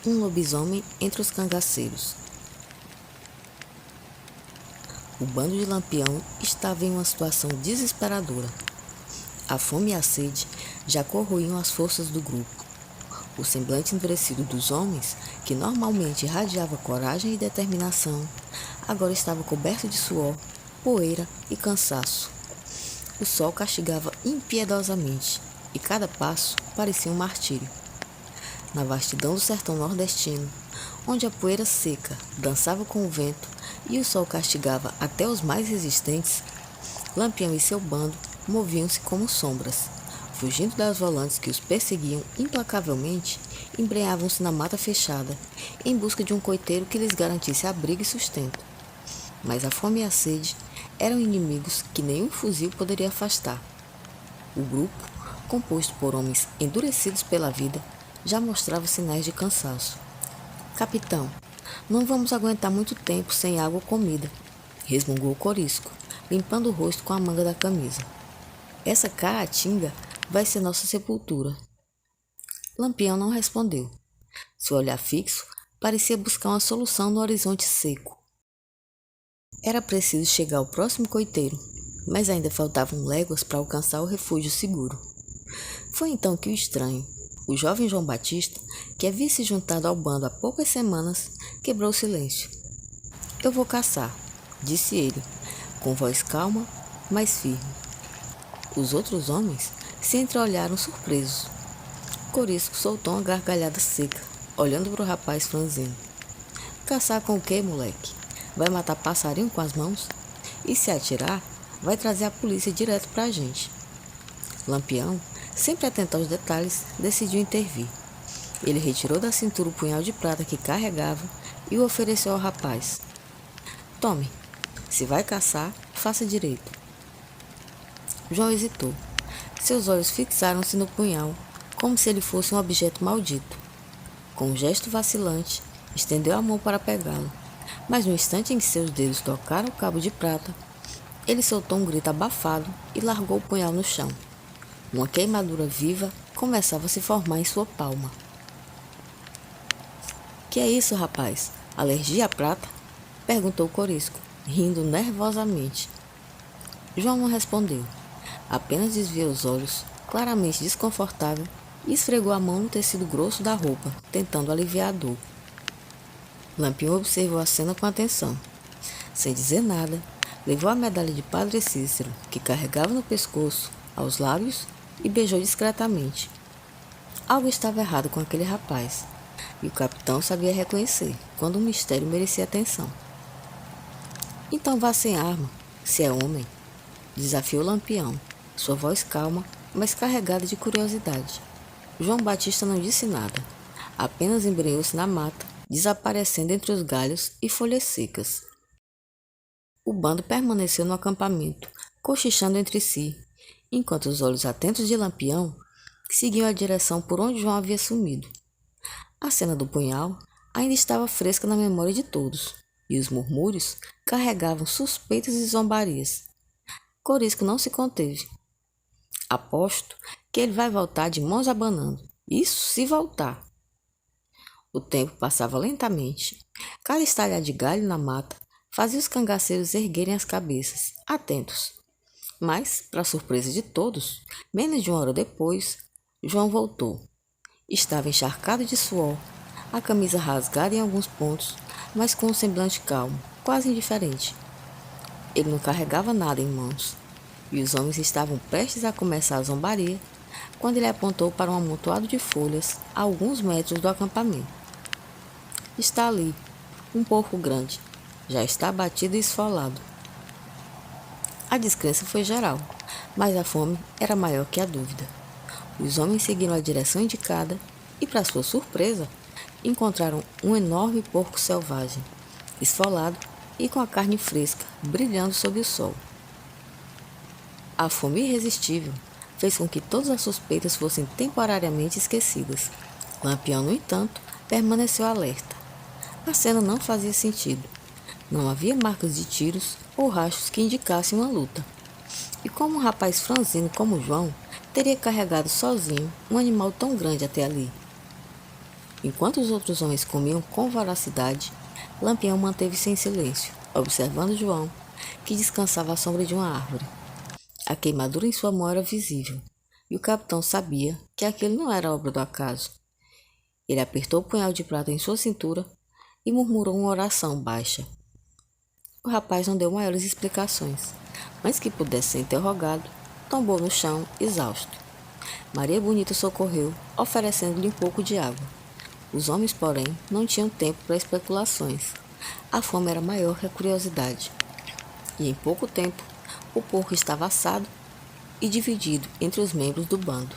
Um lobisomem entre os cangaceiros. O bando de Lampião estava em uma situação desesperadora. A fome e a sede já corroíam as forças do grupo. O semblante endurecido dos homens, que normalmente irradiava coragem e determinação, agora estava coberto de suor, poeira e cansaço. O sol castigava impiedosamente e cada passo parecia um martírio. Na vastidão do sertão nordestino, onde a poeira seca dançava com o vento e o sol castigava até os mais resistentes, Lampião e seu bando moviam-se como sombras. Fugindo das volantes que os perseguiam implacavelmente, embrenhavam-se na mata fechada, em busca de um coiteiro que lhes garantisse abrigo e sustento. Mas a fome e a sede eram inimigos que nenhum fuzil poderia afastar. O grupo, composto por homens endurecidos pela vida, já mostrava sinais de cansaço. "Capitão, não vamos aguentar muito tempo sem água ou comida", resmungou Corisco, limpando o rosto com a manga da camisa. "Essa caatinga vai ser nossa sepultura." Lampião não respondeu. Seu olhar fixo parecia buscar uma solução no horizonte seco. Era preciso chegar ao próximo coiteiro, mas ainda faltavam léguas para alcançar o refúgio seguro. Foi então que o estranho, o jovem João Batista, que havia se juntado ao bando há poucas semanas, quebrou o silêncio. "Eu vou caçar", disse ele, com voz calma, mas firme. Os outros homens se entreolharam surpresos. Corisco soltou uma gargalhada seca, olhando para o rapaz franzino. "Caçar com o quê, moleque? Vai matar passarinho com as mãos? E se atirar, vai trazer a polícia direto para a gente." Lampião, sempre atento aos detalhes, decidiu intervir. Ele retirou da cintura o punhal de prata que carregava e o ofereceu ao rapaz. "Tome, se vai caçar, faça direito." João hesitou. Seus olhos fixaram-se no punhal, como se ele fosse um objeto maldito. Com um gesto vacilante, estendeu a mão para pegá-lo, mas no instante em que seus dedos tocaram o cabo de prata, ele soltou um grito abafado e largou o punhal no chão. Uma queimadura viva começava a se formar em sua palma. "Que é isso, rapaz? Alergia à prata?" perguntou Corisco, rindo nervosamente. João não respondeu. Apenas desviou os olhos, claramente desconfortável, e esfregou a mão no tecido grosso da roupa, tentando aliviar a dor. Lampião observou a cena com atenção. Sem dizer nada, levou a medalha de Padre Cícero, que carregava no pescoço, aos lábios e beijou discretamente. Algo estava errado com aquele rapaz, e o capitão sabia reconhecer quando um mistério merecia atenção. "Então vá sem arma, se é homem", desafiou Lampião, sua voz calma, mas carregada de curiosidade. João Batista não disse nada, apenas embrenhou-se na mata, desaparecendo entre os galhos e folhas secas. O bando permaneceu no acampamento, cochichando entre si, enquanto os olhos atentos de Lampião seguiam a direção por onde João havia sumido. A cena do punhal ainda estava fresca na memória de todos, e os murmúrios carregavam suspeitas e zombarias. Corisco não se conteve. "Aposto que ele vai voltar de mãos abanando. Isso se voltar." O tempo passava lentamente. Cada estalhar de galho na mata fazia os cangaceiros erguerem as cabeças, atentos. Mas, para surpresa de todos, menos de uma hora depois, João voltou. Estava encharcado de suor, a camisa rasgada em alguns pontos, mas com um semblante calmo, quase indiferente. Ele não carregava nada em mãos, e os homens estavam prestes a começar a zombaria, quando ele apontou para um amontoado de folhas a alguns metros do acampamento. "Está ali, um porco grande. Já está abatido e esfolado." A descrença foi geral, mas a fome era maior que a dúvida. Os homens seguiram a direção indicada e, para sua surpresa, encontraram um enorme porco selvagem, esfolado e com a carne fresca, brilhando sob o sol. A fome irresistível fez com que todas as suspeitas fossem temporariamente esquecidas. Lampião, no entanto, permaneceu alerta. A cena não fazia sentido. Não havia marcas de tiros ou rastros que indicassem uma luta. E como um rapaz franzino como João teria carregado sozinho um animal tão grande até ali? Enquanto os outros homens comiam com voracidade, Lampião manteve-se em silêncio, observando João, que descansava à sombra de uma árvore. A queimadura em sua mão era visível, e o capitão sabia que aquilo não era obra do acaso. Ele apertou o punhal de prata em sua cintura e murmurou uma oração baixa. O rapaz não deu maiores explicações. Antes que pudesse ser interrogado, tombou no chão, exausto. Maria Bonita socorreu, oferecendo-lhe um pouco de água. Os homens, porém, não tinham tempo para especulações. A fome era maior que a curiosidade. E em pouco tempo, o porco estava assado e dividido entre os membros do bando.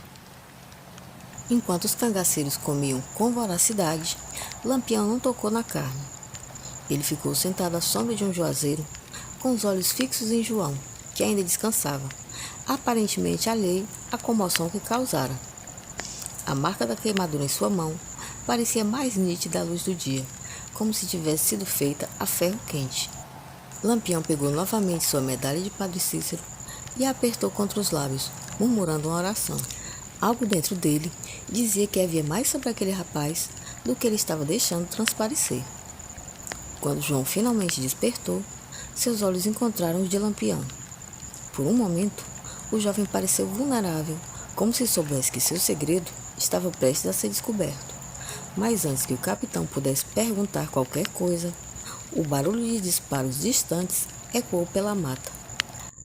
Enquanto os cangaceiros comiam com voracidade, Lampião não tocou na carne. Ele ficou sentado à sombra de um juazeiro, com os olhos fixos em João, que ainda descansava, aparentemente alheio à comoção que causara. A marca da queimadura em sua mão parecia mais nítida à luz do dia, como se tivesse sido feita a ferro quente. Lampião pegou novamente sua medalha de Padre Cícero e a apertou contra os lábios, murmurando uma oração. Algo dentro dele dizia que havia mais sobre aquele rapaz do que ele estava deixando transparecer. Quando João finalmente despertou, seus olhos encontraram os de Lampião. Por um momento, o jovem pareceu vulnerável, como se soubesse que seu segredo estava prestes a ser descoberto. Mas antes que o capitão pudesse perguntar qualquer coisa, o barulho de disparos distantes ecoou pela mata.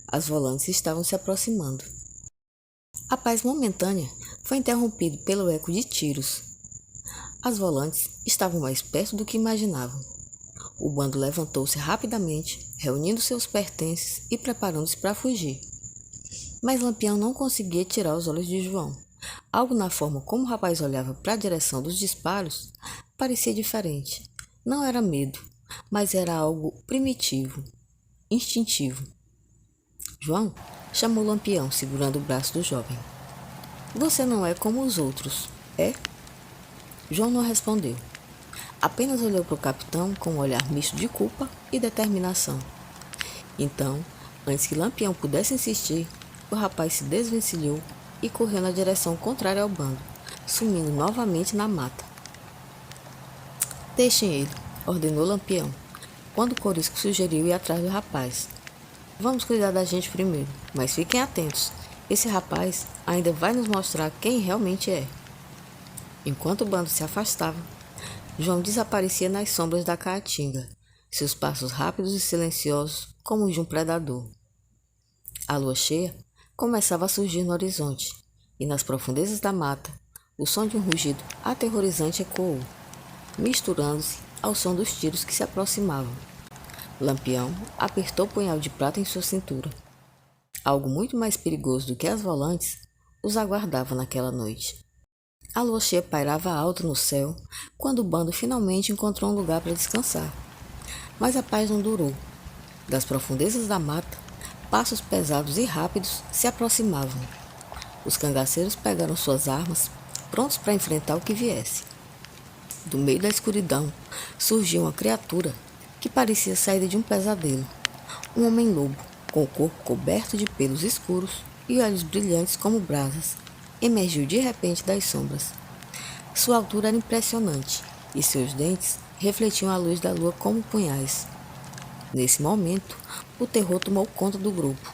As volantes estavam se aproximando. A paz momentânea foi interrompida pelo eco de tiros. As volantes estavam mais perto do que imaginavam. O bando levantou-se rapidamente, reunindo seus pertences e preparando-se para fugir. Mas Lampião não conseguia tirar os olhos de João. Algo na forma como o rapaz olhava para a direção dos disparos parecia diferente. Não era medo, mas era algo primitivo, instintivo. João chamou Lampião, segurando o braço do jovem. Você não é como os outros, é? João não respondeu. Apenas olhou para o capitão com um olhar misto de culpa e determinação. Então, antes que Lampião pudesse insistir, o rapaz se desvencilhou e correu na direção contrária ao bando, sumindo novamente na mata. Deixem ele, ordenou Lampião, quando o Corisco sugeriu ir atrás do rapaz. Vamos cuidar da gente primeiro, mas fiquem atentos. Esse rapaz ainda vai nos mostrar quem realmente é. Enquanto o bando se afastava, João desaparecia nas sombras da caatinga, seus passos rápidos e silenciosos como os de um predador. A lua cheia começava a surgir no horizonte, e nas profundezas da mata, o som de um rugido aterrorizante ecoou, misturando-se ao som dos tiros que se aproximavam. Lampião apertou o punhal de prata em sua cintura. Algo muito mais perigoso do que as volantes os aguardava naquela noite. A lua cheia pairava alta no céu quando o bando finalmente encontrou um lugar para descansar. Mas a paz não durou. Das profundezas da mata, passos pesados e rápidos se aproximavam. Os cangaceiros pegaram suas armas, prontos para enfrentar o que viesse. Do meio da escuridão surgiu uma criatura que parecia saída de um pesadelo. Um homem-lobo, com o corpo coberto de pelos escuros e olhos brilhantes como brasas, emergiu de repente das sombras. Sua altura era impressionante e seus dentes refletiam a luz da lua como punhais. Nesse momento, o terror tomou conta do grupo.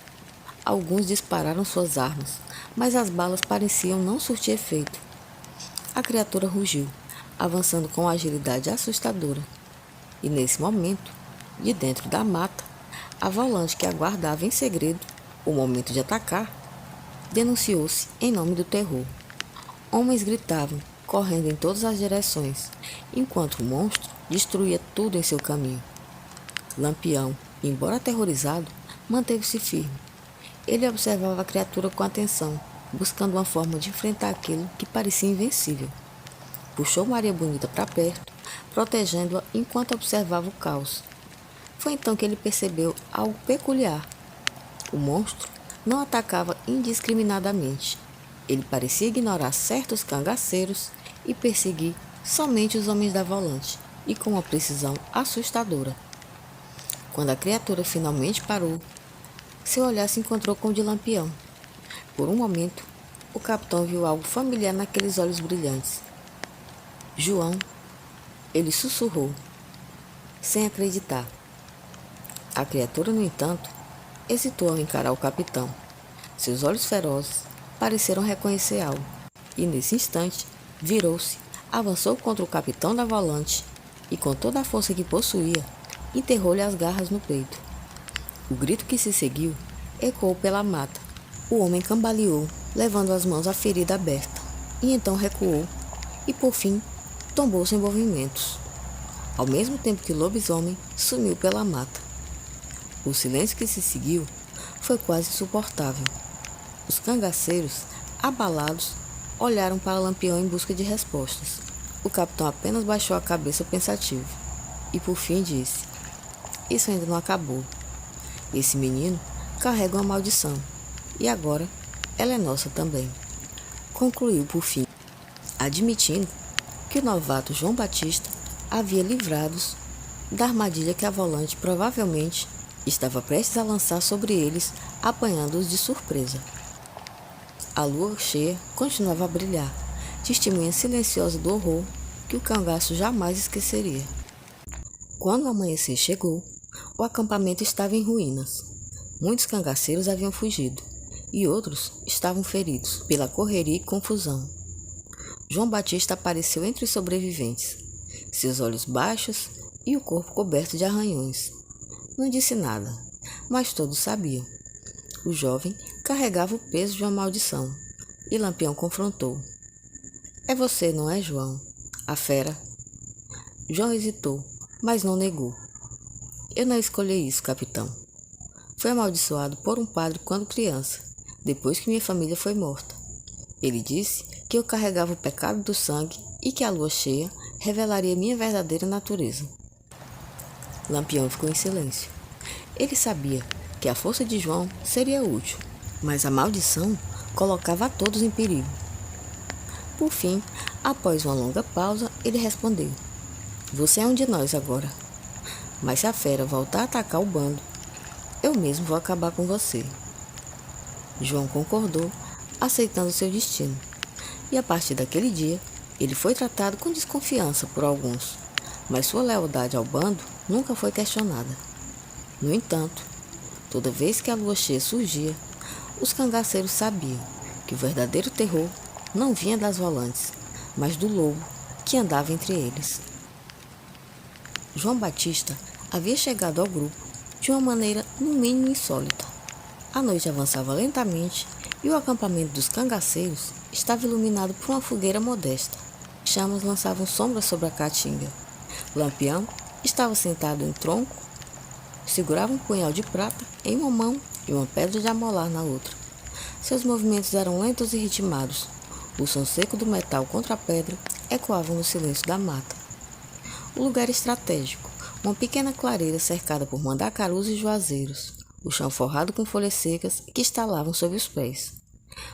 Alguns dispararam suas armas, mas as balas pareciam não surtir efeito. A criatura rugiu, avançando com agilidade assustadora. E nesse momento, de dentro da mata, a volante que aguardava em segredo o momento de atacar, denunciou-se em nome do terror. Homens gritavam, correndo em todas as direções, enquanto o monstro destruía tudo em seu caminho. Lampião, embora aterrorizado, manteve-se firme. Ele observava a criatura com atenção, buscando uma forma de enfrentar aquilo que parecia invencível. Puxou Maria Bonita para perto, protegendo-a enquanto observava o caos. Foi então que ele percebeu algo peculiar. O monstro não atacava indiscriminadamente. Ele parecia ignorar certos cangaceiros e perseguir somente os homens da volante, e com uma precisão assustadora. Quando a criatura finalmente parou, seu olhar se encontrou com o de Lampião. Por um momento, o capitão viu algo familiar naqueles olhos brilhantes. João, ele sussurrou, sem acreditar. A criatura, no entanto, hesitou ao encarar o capitão. Seus olhos ferozes pareceram reconhecer algo, e nesse instante virou-se, avançou contra o capitão da volante e, com toda a força que possuía, enterrou-lhe as garras no peito. O grito que se seguiu ecoou pela mata. O homem cambaleou, levando as mãos à ferida aberta, e então recuou, e por fim tombou sem movimentos, ao mesmo tempo que o lobisomem sumiu pela mata. O silêncio que se seguiu foi quase insuportável. Os cangaceiros, abalados, olharam para Lampião em busca de respostas. O capitão apenas baixou a cabeça pensativo e por fim disse: "Isso ainda não acabou. Esse menino carrega uma maldição e agora ela é nossa também." Concluiu por fim, admitindo que o novato João Batista havia livrados da armadilha que a volante provavelmente estava prestes a lançar sobre eles, apanhando-os de surpresa. A lua cheia continuava a brilhar, testemunha silenciosa do horror que o cangaço jamais esqueceria. Quando o amanhecer chegou, o acampamento estava em ruínas. Muitos cangaceiros haviam fugido e outros estavam feridos pela correria e confusão. João Batista apareceu entre os sobreviventes, seus olhos baixos e o corpo coberto de arranhões. Não disse nada, mas todos sabiam. O jovem carregava o peso de uma maldição, e Lampião confrontou. "É você, não é, João? A fera?" João hesitou, mas não negou. "Eu não escolhi isso, capitão. Fui amaldiçoado por um padre quando criança, depois que minha família foi morta. Ele disse que eu carregava o pecado do sangue e que a lua cheia revelaria minha verdadeira natureza." Lampião ficou em silêncio. Ele sabia que a força de João seria útil, mas a maldição colocava a todos em perigo. Por fim, após uma longa pausa, ele respondeu: "Você é um de nós agora. Mas se a fera voltar a atacar o bando, eu mesmo vou acabar com você." João concordou, aceitando seu destino. E a partir daquele dia, ele foi tratado com desconfiança por alguns, mas sua lealdade ao bando nunca foi questionada. No entanto, toda vez que a lua cheia surgia, os cangaceiros sabiam que o verdadeiro terror não vinha das volantes, mas do lobo que andava entre eles. João Batista havia chegado ao grupo de uma maneira no mínimo insólita. A noite avançava lentamente e o acampamento dos cangaceiros estava iluminado por uma fogueira modesta. Chamas lançavam sombras sobre a caatinga. Lampião estava sentado em um tronco, segurava um punhal de prata em uma mão e uma pedra de amolar na outra. Seus movimentos eram lentos e ritmados. O som seco do metal contra a pedra ecoava no silêncio da mata. O lugar estratégico, uma pequena clareira cercada por mandacarus e juazeiros, o chão forrado com folhas secas que estalavam sob os pés.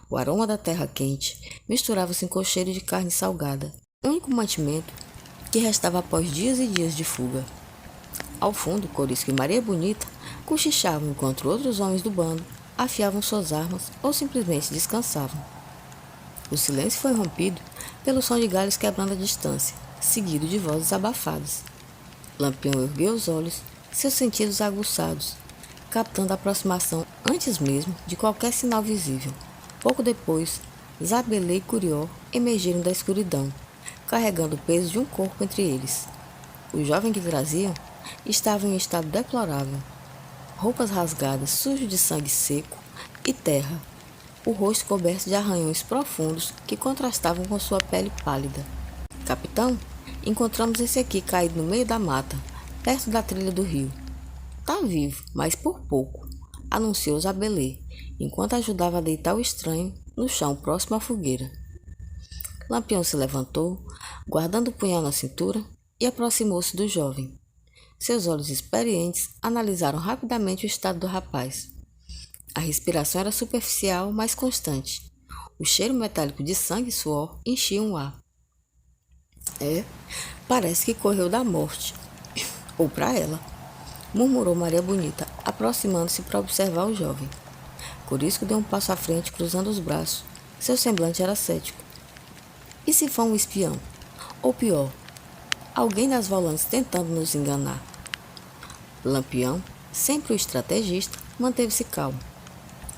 O aroma da terra quente misturava-se com o cheiro de carne salgada, único mantimento que restava após dias e dias de fuga. Ao fundo, Corisco e Maria Bonita cochichavam enquanto outros homens do bando afiavam suas armas ou simplesmente descansavam. O silêncio foi rompido pelo som de galhos quebrando a distância, seguido de vozes abafadas. Lampião ergueu os olhos, seus sentidos aguçados, captando a aproximação antes mesmo de qualquer sinal visível. Pouco depois, Zabelê e Curió emergiram da escuridão, carregando o peso de um corpo entre eles. O jovem que traziam estava em um estado deplorável. Roupas rasgadas, sujo de sangue seco e terra, o rosto coberto de arranhões profundos que contrastavam com sua pele pálida. "Capitão, encontramos esse aqui caído no meio da mata, perto da trilha do rio. Tá vivo, mas por pouco", anunciou Zabelê, enquanto ajudava a deitar o estranho no chão próximo à fogueira. Lampião se levantou, guardando o punhal na cintura, e aproximou-se do jovem. Seus olhos experientes analisaram rapidamente o estado do rapaz. A respiração era superficial, mas constante. O cheiro metálico de sangue e suor enchia o ar. Parece que correu da morte. Ou para ela", murmurou Maria Bonita, aproximando-se para observar o jovem. Corisco deu um passo à frente, cruzando os braços. Seu semblante era cético. "E se for um espião? Ou pior, alguém das volantes tentando nos enganar. Lampião, sempre o estrategista, manteve-se calmo.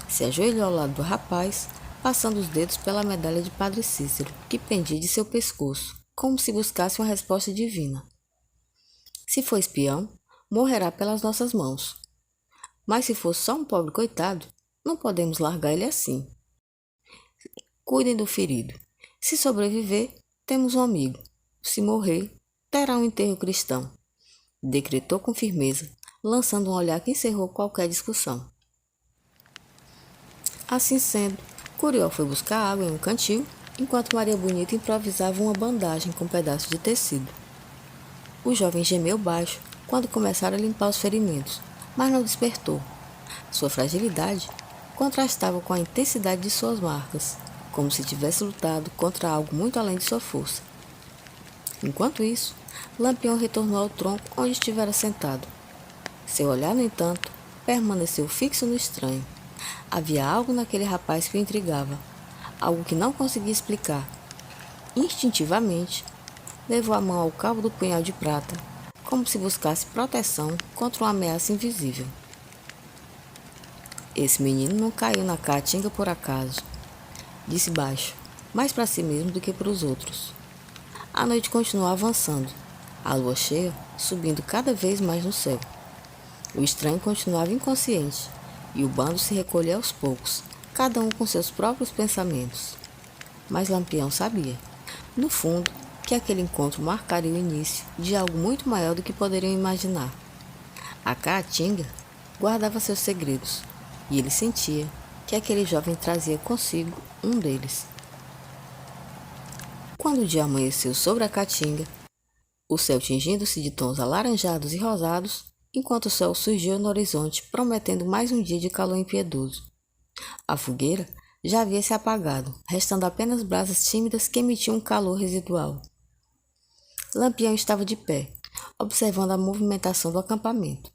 Se ajoelhou ao lado do rapaz, passando os dedos pela medalha de Padre Cícero, que pendia de seu pescoço, como se buscasse uma resposta divina. Se for espião, morrerá pelas nossas mãos. Mas se for só um pobre coitado, não podemos largar ele assim. Cuidem do ferido. Se sobreviver, temos um amigo. Se morrer, terá um enterro cristão. Decretou com firmeza, lançando um olhar que encerrou qualquer discussão. Assim sendo, Curió foi buscar água em um cantil, enquanto Maria Bonita improvisava uma bandagem com um pedaço de tecido. O jovem gemeu baixo quando começaram a limpar os ferimentos, mas não despertou. Sua fragilidade contrastava com a intensidade de suas marcas, como se tivesse lutado contra algo muito além de sua força. Enquanto isso, Lampião retornou ao tronco onde estivera sentado. Seu olhar, no entanto, permaneceu fixo no estranho. Havia algo naquele rapaz que o intrigava, algo que não conseguia explicar. Instintivamente, levou a mão ao cabo do punhal de prata, como se buscasse proteção contra uma ameaça invisível. Esse menino não caiu na caatinga por acaso, disse baixo, mais para si mesmo do que para os outros. A noite continuou avançando, a lua cheia subindo cada vez mais no céu. O estranho continuava inconsciente, e o bando se recolhia aos poucos, cada um com seus próprios pensamentos. Mas Lampião sabia, no fundo, que aquele encontro marcaria o início de algo muito maior do que poderiam imaginar. A caatinga guardava seus segredos, e ele sentia que aquele jovem trazia consigo um deles. Quando o dia amanheceu sobre a caatinga, o céu tingindo-se de tons alaranjados e rosados, enquanto o sol surgiu no horizonte, prometendo mais um dia de calor impiedoso. A fogueira já havia se apagado, restando apenas brasas tímidas que emitiam um calor residual. Lampião estava de pé, observando a movimentação do acampamento.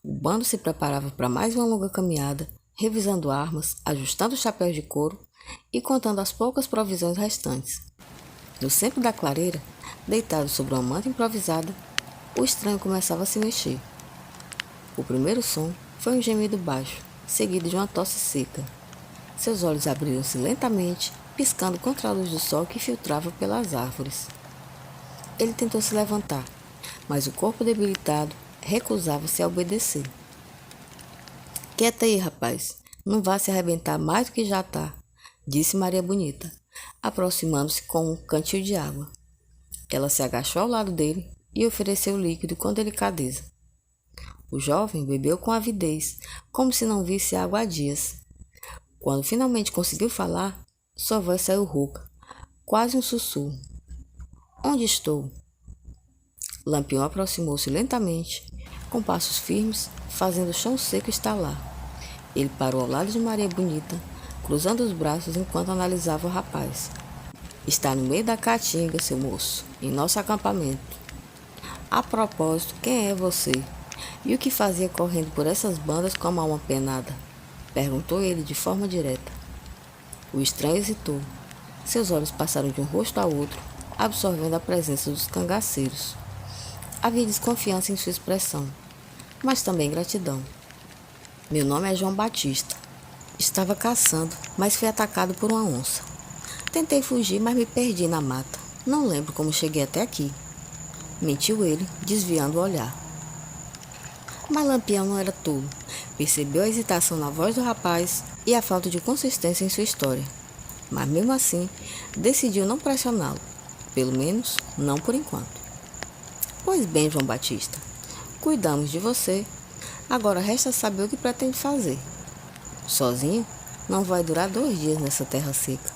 O bando se preparava para mais uma longa caminhada, revisando armas, ajustando chapéus de couro e contando as poucas provisões restantes. No centro da clareira, deitado sobre uma manta improvisada, o estranho começava a se mexer. O primeiro som foi um gemido baixo, seguido de uma tosse seca. Seus olhos abriram-se lentamente, piscando contra a luz do sol que filtrava pelas árvores. Ele tentou se levantar, mas o corpo debilitado recusava-se a obedecer. Quieta aí, rapaz. Não vá se arrebentar mais do que já está, disse Maria Bonita, aproximando-se com um cantil de água. Ela se agachou ao lado dele e ofereceu o líquido com delicadeza. O jovem bebeu com avidez, como se não visse água há dias. Quando finalmente conseguiu falar, sua voz saiu rouca, quase um sussurro. Onde estou? Lampião aproximou-se lentamente, com passos firmes, fazendo o chão seco estalar. Ele parou ao lado de Maria Bonita, cruzando os braços enquanto analisava o rapaz. Está no meio da caatinga, seu moço, em nosso acampamento. A propósito, quem é você? E o que fazia correndo por essas bandas com a alma penada? Perguntou ele de forma direta. O estranho hesitou. Seus olhos passaram de um rosto ao outro, absorvendo a presença dos cangaceiros. Havia desconfiança em sua expressão, mas também gratidão. Meu nome é João Batista. Estava caçando, mas fui atacado por uma onça. Tentei fugir, mas me perdi na mata. Não lembro como cheguei até aqui. Mentiu ele, desviando o olhar. Mas Lampião não era tolo. Percebeu a hesitação na voz do rapaz e a falta de consistência em sua história. Mas mesmo assim, decidiu não pressioná-lo. Pelo menos, não por enquanto. Pois bem, João Batista, cuidamos de você. Agora resta saber o que pretende fazer. Sozinho, não vai durar 2 dias nessa terra seca.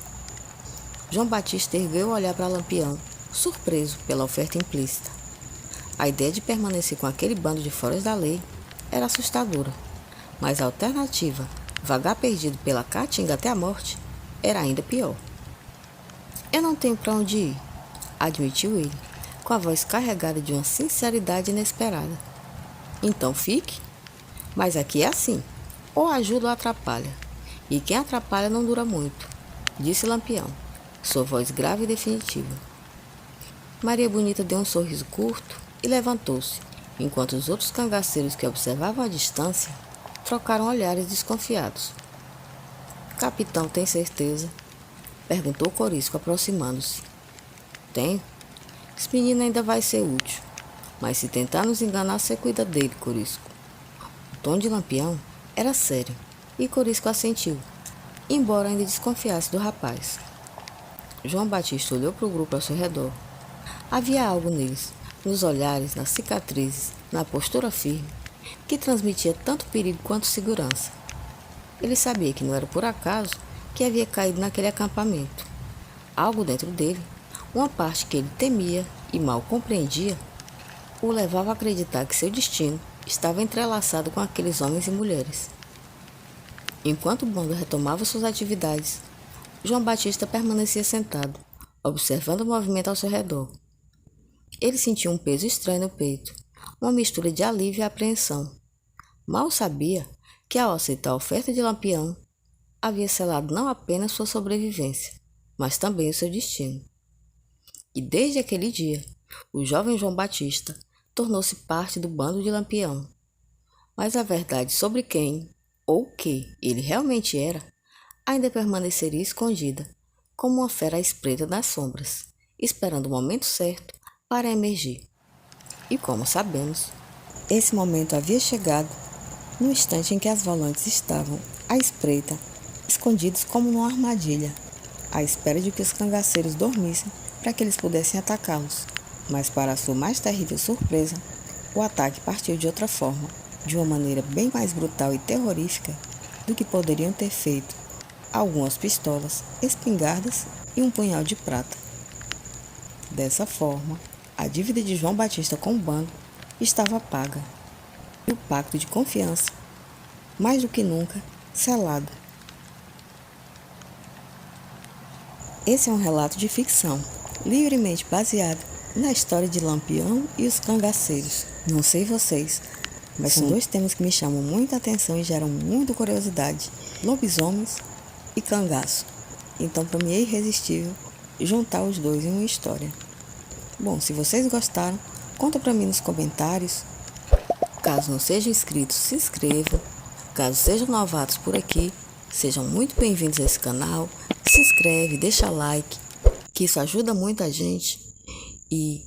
João Batista ergueu o olhar para Lampião, surpreso pela oferta implícita. A ideia de permanecer com aquele bando de foras da lei era assustadora, mas a alternativa, vagar perdido pela caatinga até a morte, era ainda pior. Eu não tenho para onde ir, admitiu ele, com a voz carregada de uma sinceridade inesperada. Então fique, mas aqui é assim, ou ajuda ou atrapalha, e quem atrapalha não dura muito, disse Lampião, sua voz grave e definitiva. Maria Bonita deu um sorriso curto e levantou-se, enquanto os outros cangaceiros que observavam à distância trocaram olhares desconfiados. Capitão, tem certeza? Perguntou Corisco, aproximando-se. Tenho. Esse menino ainda vai ser útil. Mas se tentar nos enganar, você cuida dele, Corisco. O tom de Lampião era sério, e Corisco assentiu, embora ainda desconfiasse do rapaz. João Batista olhou para o grupo ao seu redor. Havia algo neles, nos olhares, nas cicatrizes, na postura firme, que transmitia tanto perigo quanto segurança. Ele sabia que não era por acaso que havia caído naquele acampamento. Algo dentro dele, uma parte que ele temia e mal compreendia, o levava a acreditar que seu destino estava entrelaçado com aqueles homens e mulheres. Enquanto o bando retomava suas atividades, João Batista permanecia sentado, observando o movimento ao seu redor. Ele sentia um peso estranho no peito, uma mistura de alívio e apreensão. Mal sabia que, ao aceitar a oferta de Lampião, havia selado não apenas sua sobrevivência, mas também o seu destino. E desde aquele dia, o jovem João Batista tornou-se parte do bando de Lampião. Mas a verdade sobre quem ou o que ele realmente era ainda permaneceria escondida, como uma fera à espreita nas sombras, esperando o momento certo para emergir. E como sabemos, esse momento havia chegado no instante em que as volantes estavam à espreita, escondidos como numa armadilha, à espera de que os cangaceiros dormissem para que eles pudessem atacá-los. Mas, para sua mais terrível surpresa, o ataque partiu de outra forma, de uma maneira bem mais brutal e terrorífica do que poderiam ter feito algumas pistolas, espingardas e um punhal de prata. Dessa forma, a dívida de João Batista com o bando estava paga, e o pacto de confiança, mais do que nunca, selado. Esse é um relato de ficção, livremente baseado na história de Lampião e os cangaceiros. Não sei vocês, mas são dois temas que me chamam muita atenção e geram muita curiosidade: lobisomens e cangaço. Então, para mim é irresistível juntar os dois em uma história. Bom, se vocês gostaram, conta para mim nos comentários. Caso não sejam inscritos, se inscrevam. Caso sejam novatos por aqui, sejam muito bem-vindos a esse canal. Se inscreve, deixa like, que isso ajuda muito a gente. E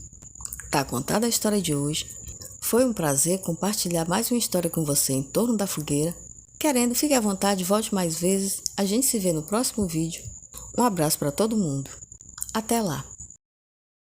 tá contada a história de hoje. Foi um prazer compartilhar mais uma história com você em torno da fogueira. Querendo, fique à vontade, volte mais vezes. A gente se vê no próximo vídeo. Um abraço para todo mundo. Até lá!